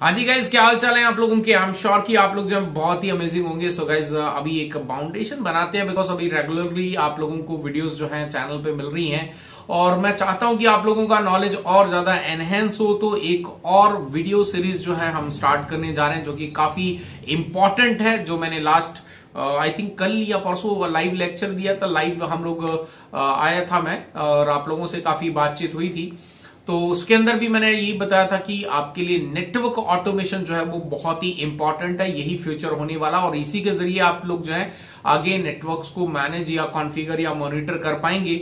हाँ जी गाइज, क्या हाल चाल है आप लोगों के। आई एम श्योर कि आप लोग जो बहुत ही अमेजिंग होंगे। सो गाइज अभी एक फाउंडेशन बनाते हैं बिकॉज अभी रेगुलरली आप लोगों को वीडियोस जो हैं चैनल पे मिल रही हैं और मैं चाहता हूं कि आप लोगों का नॉलेज और ज्यादा एनहेंस हो। तो एक और वीडियो सीरीज जो है हम स्टार्ट करने जा रहे हैं जो कि काफी इंपॉर्टेंट है। जो मैंने लास्ट आई थिंक कल या परसों लाइव लेक्चर दिया था, लाइव हम लोग आया था मैं और आप लोगों से काफी बातचीत हुई थी। तो उसके अंदर भी मैंने यही बताया था कि आपके लिए नेटवर्क ऑटोमेशन जो है वो बहुत ही इंपॉर्टेंट है, यही फ्यूचर होने वाला और इसी के जरिए आप लोग जो है आगे नेटवर्क्स को मैनेज या कॉन्फ़िगर या मॉनिटर कर पाएंगे।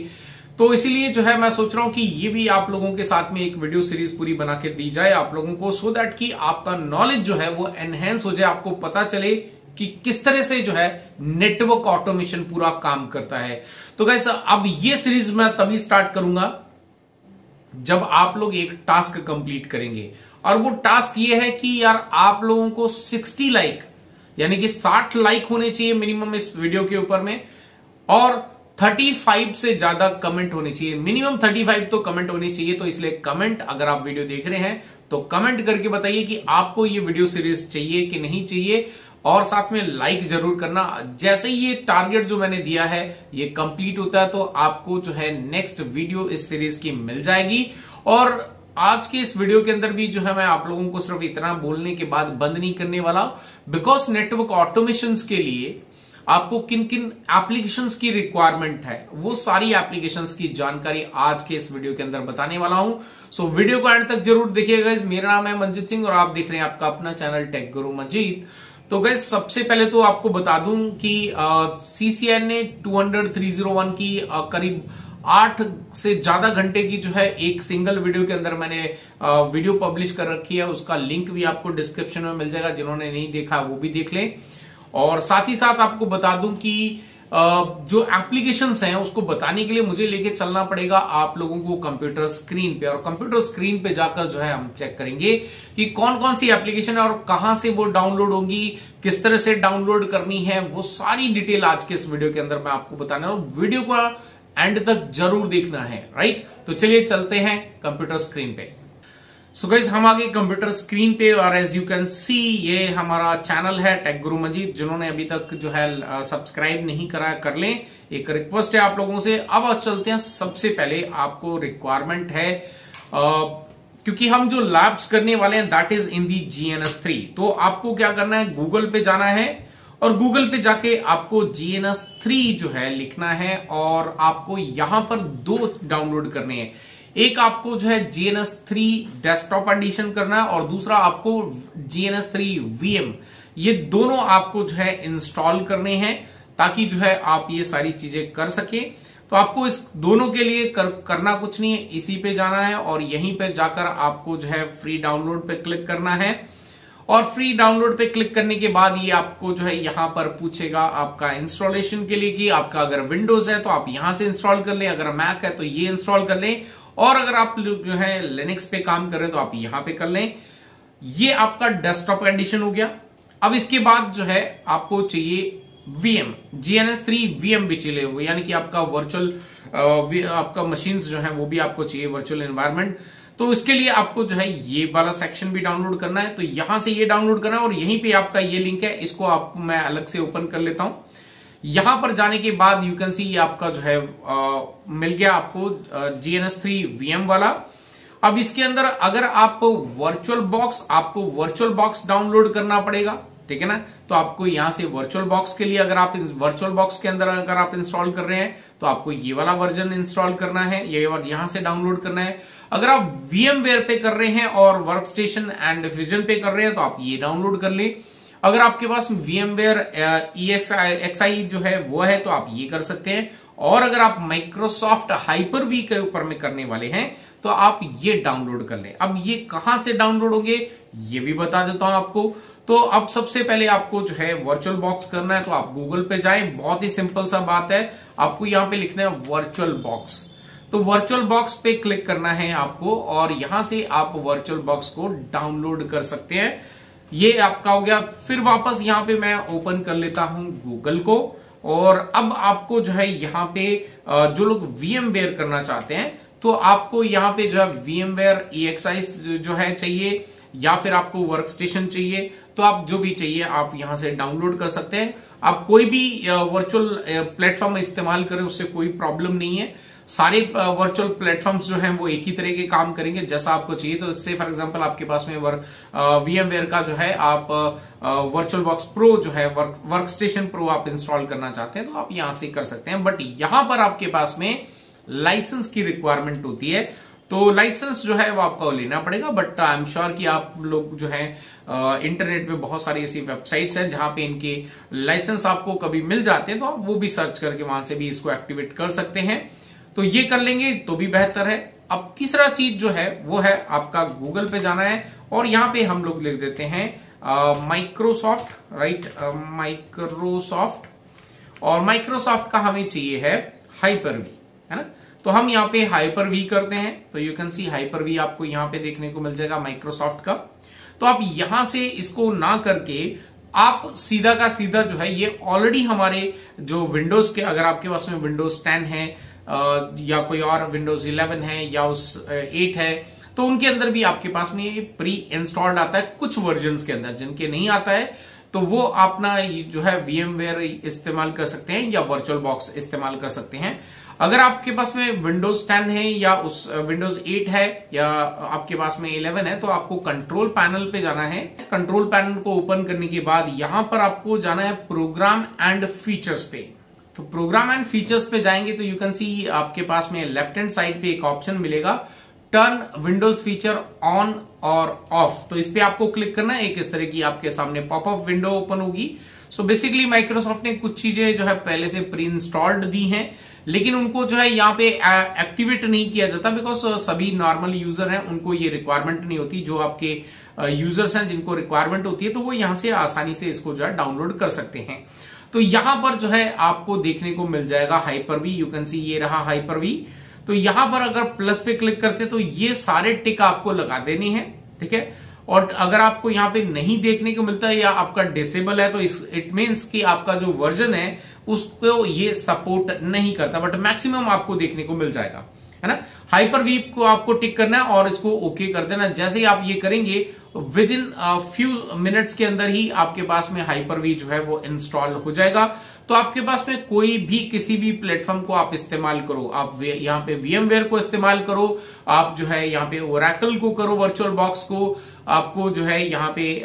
तो इसीलिए जो है मैं सोच रहा हूं कि ये भी आप लोगों के साथ में एक वीडियो सीरीज पूरी बना के दी जाए आप लोगों को, सो दैट कि आपका नॉलेज जो है वो एनहेंस हो जाए, आपको पता चले कि किस तरह से जो है नेटवर्क ऑटोमेशन पूरा काम करता है। तो गाइस अब ये सीरीज मैं तभी स्टार्ट करूंगा जब आप लोग एक टास्क कंप्लीट करेंगे और वो टास्क ये है कि यार आप लोगों को 60 लाइक यानी कि 60 लाइक होने चाहिए मिनिमम इस वीडियो के ऊपर में और 35 से ज्यादा कमेंट होने चाहिए। मिनिमम 35 तो कमेंट होने चाहिए। तो इसलिए कमेंट, अगर आप वीडियो देख रहे हैं तो कमेंट करके बताइए कि आपको ये वीडियो सीरीज चाहिए कि नहीं चाहिए और साथ में लाइक जरूर करना। जैसे ही ये टारगेट जो मैंने दिया है ये कंप्लीट होता है तो आपको जो है नेक्स्ट वीडियो इस सीरीज की मिल जाएगी। और आज के इस वीडियो के अंदर भी जो है मैं आप लोगों को सिर्फ इतना बोलने के बाद बंद नहीं करने वाला, बिकॉज नेटवर्क ऑटोमेशन के लिए आपको किन किन एप्लीकेशंस की रिक्वायरमेंट है वो सारी एप्लीकेशंस की जानकारी आज के इस वीडियो के अंदर बताने वाला हूं। सो वीडियो को एंड तक जरूर देखिएगा। मेरा नाम है मंजीत सिंह और आप देख रहे हैं आपका अपना चैनल टेक गुरु मंजीत। तो गैस सबसे पहले तो आपको बता दूं कि CCN ने 200-301 की करीब 8 से ज्यादा घंटे की जो है एक सिंगल वीडियो के अंदर मैंने वीडियो पब्लिश कर रखी है। उसका लिंक भी आपको डिस्क्रिप्शन में मिल जाएगा, जिन्होंने नहीं देखा वो भी देख लें। और साथ ही साथ आपको बता दूं कि जो एप्लीकेशंस हैं उसको बताने के लिए मुझे लेके चलना पड़ेगा आप लोगों को कंप्यूटर स्क्रीन पे, और कंप्यूटर स्क्रीन पे जाकर जो है हम चेक करेंगे कि कौन कौन सी एप्लीकेशन है और कहां से वो डाउनलोड होंगी, किस तरह से डाउनलोड करनी है, वो सारी डिटेल आज के इस वीडियो के अंदर मैं आपको बताने वाला हूं। वीडियो को एंड तक जरूर देखना है, राइट। तो चलिए चलते हैं कंप्यूटर स्क्रीन पे। सो गाइस हम आगे कंप्यूटर स्क्रीन पे और एज यू कैन सी ये हमारा चैनल है टेक गुरु मंजीत। जिन्होंने अभी तक जो है सब्सक्राइब नहीं करा कर लें, एक रिक्वेस्ट है आप लोगों से। अब चलते हैं, सबसे पहले आपको रिक्वायरमेंट है क्योंकि हम जो लैब्स करने वाले हैं that is in the GNS3। तो आपको क्या करना है, गूगल पे जाना है और गूगल पे जाके आपको GNS3 जो है लिखना है और आपको यहां पर 2 डाउनलोड करने हैं। एक आपको जो है GNS3 डेस्कटॉप एडिशन करना है और दूसरा आपको GNS3 VM। ये दोनों आपको जो है इंस्टॉल करने हैं ताकि जो है आप ये सारी चीजें कर सके। तो आपको इस दोनों के लिए करना कुछ नहीं है, इसी पे जाना है और यहीं पे जाकर आपको जो है फ्री डाउनलोड पे क्लिक करना है। और फ्री डाउनलोड पे क्लिक करने के बाद ये आपको जो है यहां पर पूछेगा आपका इंस्टॉलेशन के लिए कि आपका अगर विंडोज है तो आप यहां से इंस्टॉल कर लें, अगर मैक है तो ये इंस्टॉल कर लें और अगर आप जो है लिनक्स पे काम कर रहे हैं तो आप यहां पे कर लें। ये आपका डेस्कटॉप एडिशन हो गया। अब इसके बाद जो है आपको चाहिए VM, GNS3 VM भी चाहिए, यानी कि आपका वर्चुअल आपका मशीन्स जो है वो भी आपको चाहिए, वर्चुअल एनवायरनमेंट। तो इसके लिए आपको जो है ये वाला सेक्शन भी डाउनलोड करना है। तो यहां से ये डाउनलोड करना है और यहीं पे आपका ये लिंक है, इसको आप मैं अलग से ओपन कर लेता हूं। यहां पर जाने के बाद यू कैन सी ये आपका जो है मिल गया आपको GNS3 VM वाला। अब इसके अंदर अगर आप आपको वर्चुअल बॉक्स डाउनलोड करना पड़ेगा, ठीक है ना। तो आपको यहां से वर्चुअल बॉक्स के लिए अगर आप वर्चुअल बॉक्स के अंदर अगर आप इंस्टॉल कर रहे हैं तो आपको ये वाला वर्जन इंस्टॉल करना है, ये यहां से डाउनलोड करना है। अगर आप VMware पे कर रहे हैं और वर्कस्टेशन एंड फ्यूजन पे कर रहे हैं तो आप ये डाउनलोड कर ले। अगर आपके पास VMware EXI जो है वो है तो आप ये कर सकते हैं। और अगर आप माइक्रोसॉफ्ट हाइपर-V के ऊपर में करने वाले हैं तो आप ये डाउनलोड कर लें। अब ये कहां से डाउनलोड होंगे ये भी बता देता हूं आपको। तो अब सबसे पहले आपको जो है वर्चुअल बॉक्स करना है तो आप गूगल पे जाएं, बहुत ही सिंपल सा बात है। आपको यहां पे लिखना है वर्चुअल बॉक्स। तो वर्चुअल बॉक्स पे क्लिक करना है आपको और यहां से आप वर्चुअल बॉक्स को डाउनलोड कर सकते हैं। ये आपका हो गया। फिर वापस यहां पे मैं ओपन कर लेता हूं गूगल को और अब आपको जो है यहां पे जो लोग VMware करना चाहते हैं तो आपको यहां पे जो है VMware EXI जो है चाहिए, या फिर आपको वर्क स्टेशन चाहिए, तो आप जो भी चाहिए आप यहां से डाउनलोड कर सकते हैं। आप कोई भी वर्चुअल प्लेटफॉर्म इस्तेमाल करें, उससे कोई प्रॉब्लम नहीं है। सारे वर्चुअल प्लेटफॉर्म्स जो हैं वो एक ही तरह के काम करेंगे जैसा आपको चाहिए। तो इससे फॉर एग्जांपल आपके पास में VMware का जो है आप वर्चुअल बॉक्स प्रो जो है वर्क स्टेशन प्रो आप इंस्टॉल करना चाहते हैं तो आप यहां से कर सकते हैं। बट यहां पर आपके पास में लाइसेंस की रिक्वायरमेंट होती है, तो लाइसेंस जो है वो आपको लेना पड़ेगा। बट आई एम श्योर कि आप लोग जो है इंटरनेट पे बहुत सारी ऐसी वेबसाइट्स हैं जहां पे इनके लाइसेंस आपको कभी मिल जाते हैं, तो आप वो भी सर्च करके वहां से भी इसको एक्टिवेट कर सकते हैं। तो ये कर लेंगे तो भी बेहतर है। अब तीसरा चीज जो है वो है आपका गूगल पे जाना है और यहां पे हम लोग लिख देते हैं माइक्रोसॉफ्ट, राइट, माइक्रोसॉफ्ट, और माइक्रोसॉफ्ट का हमें चाहिए है हाइपर-वी, है ना। तो हम यहाँ पे हाइपर-वी करते हैं, तो यू कैन सी हाइपर-वी आपको यहाँ पे देखने को मिल जाएगा माइक्रोसॉफ्ट का। तो आप यहां से इसको ना करके आप सीधा का सीधा जो है ये ऑलरेडी हमारे जो विंडोज के, अगर आपके पास में विंडोज 10 है या कोई और विंडोज 11 है या उस 8 है, तो उनके अंदर भी आपके पास में ये प्री इंस्टॉल्ड आता है। कुछ वर्जन्स के अंदर जिनके नहीं आता है तो वो अपना जो है VMware इस्तेमाल कर सकते हैं या वर्चुअल बॉक्स इस्तेमाल कर सकते हैं। अगर आपके पास में विंडोज 10 है या उस विंडोज 8 है या आपके पास में 11 है, तो आपको कंट्रोल पैनल पे जाना है। कंट्रोल पैनल को ओपन करने के बाद यहां पर आपको जाना है प्रोग्राम एंड फीचर्स पे। तो प्रोग्राम एंड फीचर्स पे जाएंगे तो यू कैन सी आपके पास में लेफ्ट हैंड साइड पे एक ऑप्शन मिलेगा, टर्न विंडोज फीचर ऑन और ऑफ। तो इस पे आपको क्लिक करना है। एक इस तरह की आपके सामने पॉपअप विंडो ओपन होगी। सो बेसिकली माइक्रोसॉफ्ट ने कुछ चीजें जो है पहले से प्री इंस्टॉल्ड दी हैं, लेकिन उनको जो है यहाँ पे एक्टिवेट नहीं किया जाता बिकॉज सभी नॉर्मल यूजर हैं, उनको ये रिक्वायरमेंट नहीं होती। जो आपके यूजर्स हैं जिनको रिक्वायरमेंट होती है तो वो यहां से आसानी से इसको जो है डाउनलोड कर सकते हैं। तो यहां पर जो है आपको देखने को मिल जाएगा हाइपर-वी, यू कैन सी ये रहा हाइपर-वी। तो यहां पर अगर प्लस पे क्लिक करते तो ये सारे टिक आपको लगा देने हैं, ठीक है। और अगर आपको यहां पे नहीं देखने को मिलता है या आपका डिसेबल है तो इट मीन्स कि आपका जो वर्जन है उसको ये सपोर्ट नहीं करता, बट मैक्सिमम आपको देखने को मिल जाएगा, है ना। हाइपर-वी को आपको टिक करना है और इसको ओके कर देना। जैसे ही आप ये करेंगे विद इन फ्यू मिनट्स के अंदर ही आपके पास में हाइपर-वी जो है वो इंस्टॉल हो जाएगा। तो आपके पास में कोई भी किसी भी प्लेटफॉर्म को आप इस्तेमाल करो, आप यहाँ पे VMware को इस्तेमाल करो, आप जो है यहाँ पे Oracle को करो, वर्चुअल बॉक्स को, आपको जो है यहाँ पे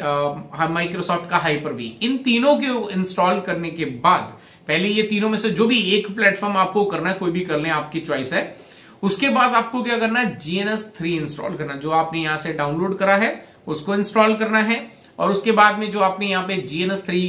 माइक्रोसॉफ्ट का हाइपर-वी, इन तीनों के इंस्टॉल करने के बाद पहले ये तीनों में से जो भी एक प्लेटफॉर्म आपको करना है, कोई भी कर लें, आपकी चॉइस है। उसके बाद आपको क्या करना है, GNS3 इंस्टॉल करना, जो आपने यहां से डाउनलोड करा है उसको इंस्टॉल करना है। और उसके बाद में जो आपने यहाँ पे GNS3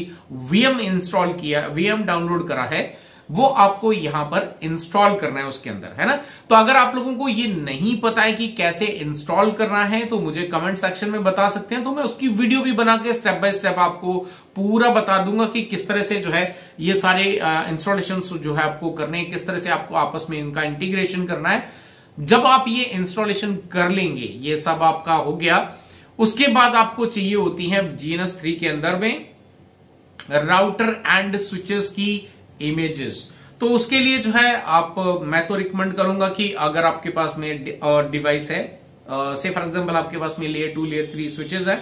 VM इंस्टॉल किया, VM डाउनलोड करा है, वो आपको यहां पर इंस्टॉल करना है उसके अंदर, है ना। तो अगर आप लोगों को ये नहीं पता है कि कैसे इंस्टॉल करना है तो मुझे कमेंट सेक्शन में बता सकते हैं, तो मैं उसकी वीडियो भी बना के स्टेप बाय स्टेप आपको पूरा बता दूंगा कि किस तरह से जो है ये सारे इंस्टॉलेशन जो है आपको करने हैं, किस तरह से आपको आपस में इनका इंटीग्रेशन करना है। जब आप ये इंस्टॉलेशन कर लेंगे, ये सब आपका हो गया, उसके बाद आपको चाहिए होती है GNS3 के अंदर में राउटर एंड स्विचेस की इमेजेस। तो उसके लिए जो है आप, मैं तो रिकमेंड करूंगा कि अगर आपके पास में डिवाइस है, से फॉर एग्जांपल आपके पास में लेयर 2 लेयर 3 स्विचेस है,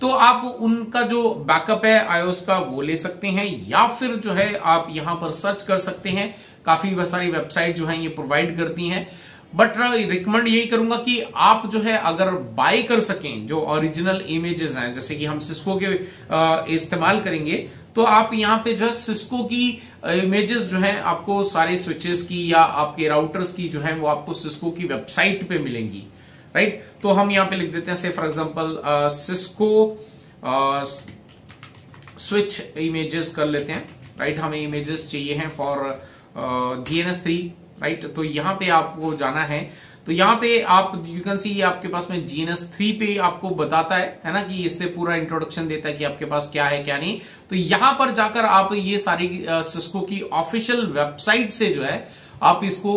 तो आप उनका जो बैकअप है iOS का वो ले सकते हैं, या फिर जो है आप यहां पर सर्च कर सकते हैं। काफी सारी वेबसाइट जो है ये प्रोवाइड करती हैं, बट रिकमेंड यही करूंगा कि आप जो है अगर बाय कर सकें जो ओरिजिनल इमेजेस हैं, जैसे कि हम सिस्को के इस्तेमाल करेंगे, तो आप यहां पे जो है सिस्को की इमेजेस जो है आपको सारे स्विचेस की या आपके राउटर्स की जो है वो आपको सिस्को की वेबसाइट पे मिलेंगी, राइट। तो हम यहां पे लिख देते हैं, से for example Cisco switch images कर लेते हैं, राइट। हमें इमेजेस चाहिए हैं फॉर GNS3, राइट। तो यहां पे आपको जाना है, तो यहां पे आप यू कैन सी ये आपके पास में GNS3 पे आपको बताता है ना, कि इससे पूरा इंट्रोडक्शन देता है कि आपके पास क्या है क्या नहीं। तो यहां पर जाकर आप ये सारी सिस्को की ऑफिशियल वेबसाइट से जो है आप इसको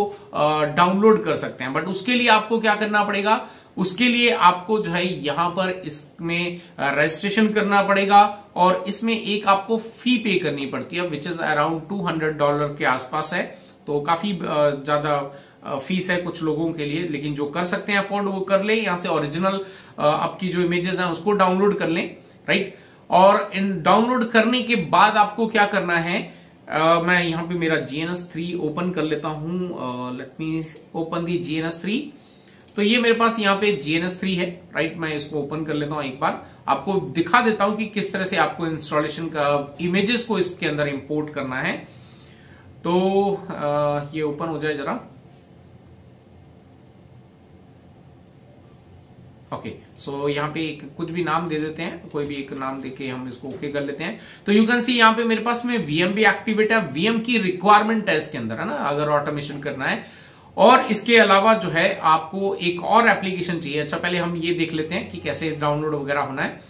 डाउनलोड कर सकते हैं। बट उसके लिए आपको क्या करना पड़ेगा, उसके लिए आपको जो है यहां पर इसमें रजिस्ट्रेशन करना पड़ेगा और इसमें एक आपको फी पे करनी पड़ती है, विच इज अराउंड $200 के आसपास है। तो काफी ज्यादा फीस है कुछ लोगों के लिए, लेकिन जो कर सकते हैं अफोर्ड वो कर ले, यहाँ से ओरिजिनल आपकी जो इमेजेस हैं उसको डाउनलोड कर लें, राइट। और इन डाउनलोड करने के बाद आपको क्या करना है, मैं यहां पे मेरा GNS3 ओपन कर लेता हूं। लेट मी ओपन दी GNS3। तो ये मेरे पास यहाँ पे GNS3 है, राइट। मैं इसको ओपन कर लेता हूं, एक बार आपको दिखा देता हूं कि किस तरह से आपको इंस्टॉलेशन का इमेजेस को इसके अंदर इंपोर्ट करना है। तो ये ओपन हो जाए जरा। ओके, सो यहाँ पे एक कुछ भी नाम दे देते हैं, कोई भी एक नाम देके हम इसको ओके कर लेते हैं। तो यू कैन सी यहाँ पे मेरे पास में VM भी एक्टिवेट है, VM की रिक्वायरमेंट है इसके अंदर, है ना, अगर ऑटोमेशन करना है। और इसके अलावा जो है आपको एक और एप्लीकेशन चाहिए। अच्छा, पहले हम ये देख लेते हैं कि कैसे डाउनलोड वगैरह होना है।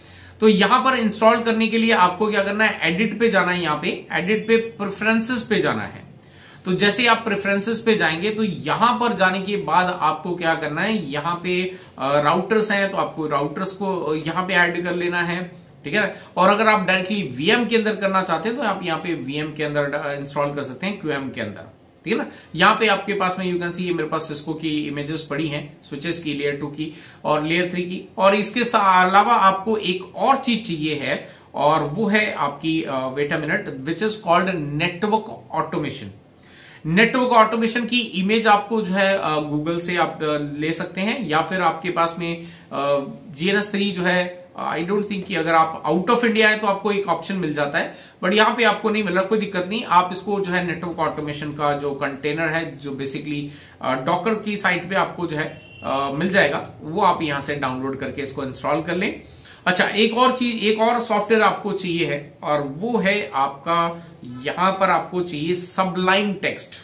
तो यहां पर इंस्टॉल करने के लिए आपको क्या करना है, एडिट पे जाना है, यहाँ पे एडिट पे प्रेफरेंसेस पे जाना है। तो जैसे आप प्रेफरेंसेस पे जाएंगे तो यहां पर जाने के बाद आपको क्या करना है, यहां पे राउटर्स हैं तो आपको राउटर्स को यहां पे ऐड कर लेना है, ठीक है। और अगर आप डायरेक्टली VM के अंदर करना चाहते हैं तो आप यहाँ पे VM के अंदर इंस्टॉल कर सकते हैं, QM के अंदर, ठीक है ना। यहाँ पे आपके पास में यू कैन सी मेरे पास सिस्को की इमेजेस पड़ी हैं, स्विचेस की, लेयर 2 की और लेयर 3 की। और इसके अलावा आपको एक और चीज चाहिए है, और वो है आपकी wait a minute, which is called network automation. Network automation की इमेज आपको जो है गूगल से आप ले सकते हैं, या फिर आपके पास में GNS3 जो है, आई डोंट थिंक कि अगर आप आउट ऑफ इंडिया है तो आपको एक ऑप्शन मिल जाता है, बट यहाँ पे आपको नहीं मिल रहा, कोई दिक्कत नहीं। आप इसको जो है नेटवर्क ऑटोमेशन का जो कंटेनर है, जो बेसिकली डॉकर की साइट पे आपको जो है मिल जाएगा, वो आप यहां से डाउनलोड करके इसको इंस्टॉल कर लें। अच्छा, एक और चीज, एक और सॉफ्टवेयर आपको चाहिए है, और वो है आपका, यहां पर आपको चाहिए सबलाइम टेक्स्ट,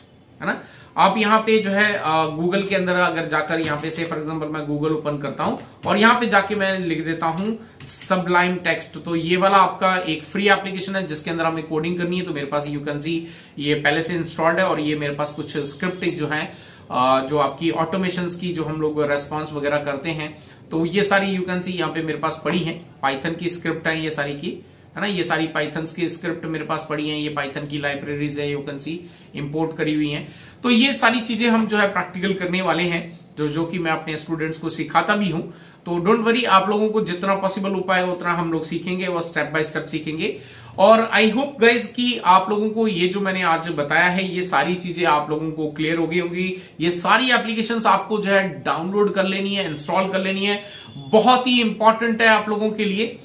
है ना। आप यहाँ पे जो है गूगल के अंदर अगर जाकर यहाँ पे से फॉर एग्जांपल मैं गूगल ओपन करता हूं और यहाँ पे जाके मैं लिख देता हूं सबलाइम टेक्स्ट, तो ये वाला आपका एक फ्री एप्लीकेशन है जिसके अंदर हमें कोडिंग करनी है। तो मेरे पास यू कैन सी ये पहले से इंस्टॉल्ड है, और ये मेरे पास कुछ स्क्रिप्ट जो है जो आपकी ऑटोमेशंस की जो हम लोग रेस्पॉन्स वगैरह करते हैं, तो ये सारी यू कैन सी यहाँ पे मेरे पास पड़ी है। पाइथन की स्क्रिप्ट है ये सारी की, है ना, ये सारी पाइथन की स्क्रिप्ट मेरे पास पड़ी हैं, ये पाइथन की लाइब्रेरीज है, यू कैन सी इंपोर्ट करी हुई हैं। तो ये सारी चीजें हम जो है प्रैक्टिकल करने वाले हैं, जो कि मैं अपने स्टूडेंट्स को सिखाता भी हूं। तो डोंट वरी, आप लोगों को जितना पॉसिबल हो पाएगा उतना हम लोग सीखेंगे, वो स्टेप बाय स्टेप सीखेंगे। और आई होप गाइज कि आप लोगों को ये जो मैंने आज बताया है, ये सारी चीजें आप लोगों को क्लियर हो गई होगी। ये सारी एप्लीकेशंस आपको जो है डाउनलोड कर लेनी है, इंस्टॉल कर लेनी है, बहुत ही इंपॉर्टेंट है आप लोगों के लिए।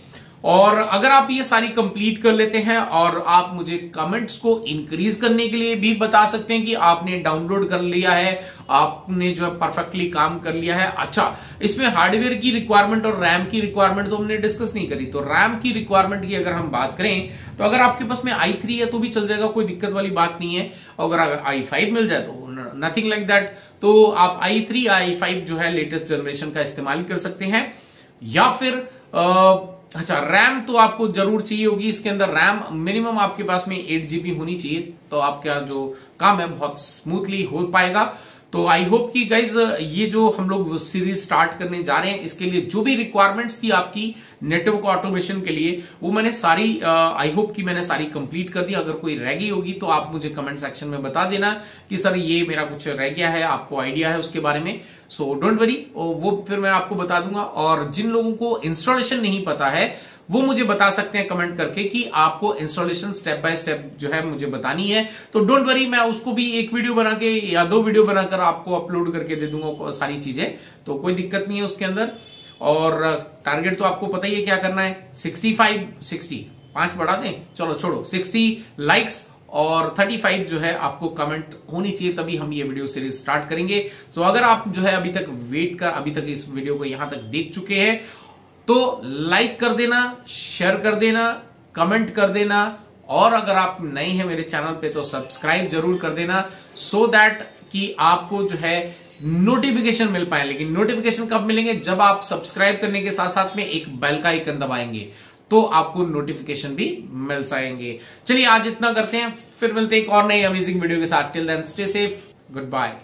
और अगर आप ये सारी कंप्लीट कर लेते हैं, और आप मुझे कमेंट्स को इंक्रीज करने के लिए भी बता सकते हैं कि आपने डाउनलोड कर लिया है, आपने जो है परफेक्टली काम कर लिया है। अच्छा, इसमें हार्डवेयर की रिक्वायरमेंट और रैम की रिक्वायरमेंट तो हमने डिस्कस नहीं करी। तो रैम की रिक्वायरमेंट की अगर हम बात करें तो अगर आपके पास में i3 है तो भी चल जाएगा, कोई दिक्कत वाली बात नहीं है। अगर i5 मिल जाए तो नथिंग लाइक दैट, तो आप i3 i5 जो है लेटेस्ट जनरेशन का इस्तेमाल कर सकते हैं। या फिर अच्छा, रैम तो आपको जरूर चाहिए होगी, इसके अंदर रैम मिनिमम आपके पास में 8 GB होनी चाहिए, तो आपका जो काम है बहुत स्मूथली हो पाएगा। तो आई होप कि गाइज ये जो हम लोग सीरीज स्टार्ट करने जा रहे हैं, इसके लिए जो भी रिक्वायरमेंट्स थी आपकी नेटवर्क ऑटोमेशन के लिए, वो मैंने सारी आई होप कि मैंने सारी कंप्लीट कर दी। अगर कोई रह गई होगी तो आप मुझे कमेंट सेक्शन में बता देना कि सर ये मेरा कुछ रह गया है, आपको आइडिया है उसके बारे में। सो डोंट वरी, वो फिर मैं आपको बता दूंगा। और जिन लोगों को इंस्टॉलेशन नहीं पता है वो मुझे बता सकते हैं कमेंट करके कि आपको इंस्टॉलेशन स्टेप बाय स्टेप जो है मुझे बतानी है। तो डोंट वरी, मैं उसको भी एक वीडियो बना के या 2 वीडियो बनाकर आपको अपलोड करके दे दूंगा सारी चीजें, तो कोई दिक्कत नहीं है उसके अंदर। और टारगेट तो आपको पता ही है क्या करना है, 5 बढ़ा दें, चलो छोड़ो, 60 लाइक्स और 35 जो है आपको कमेंट होनी चाहिए, तभी हम ये वीडियो सीरीज स्टार्ट करेंगे। तो अगर आप जो है अभी तक इस वीडियो को यहां तक देख चुके हैं तो लाइक कर देना, शेयर कर देना, कमेंट कर देना, और अगर आप नए हैं मेरे चैनल पे तो सब्सक्राइब जरूर कर देना, सो दैट कि आपको जो है नोटिफिकेशन मिल पाए। लेकिन नोटिफिकेशन कब मिलेंगे, जब आप सब्सक्राइब करने के साथ साथ में एक बेल का आइकन दबाएंगे तो आपको नोटिफिकेशन भी मिल जाएंगे। चलिए आज इतना करते हैं, फिर मिलते हैं एक और नई अमेजिंग वीडियो के साथ। Till then stay safe, good bye.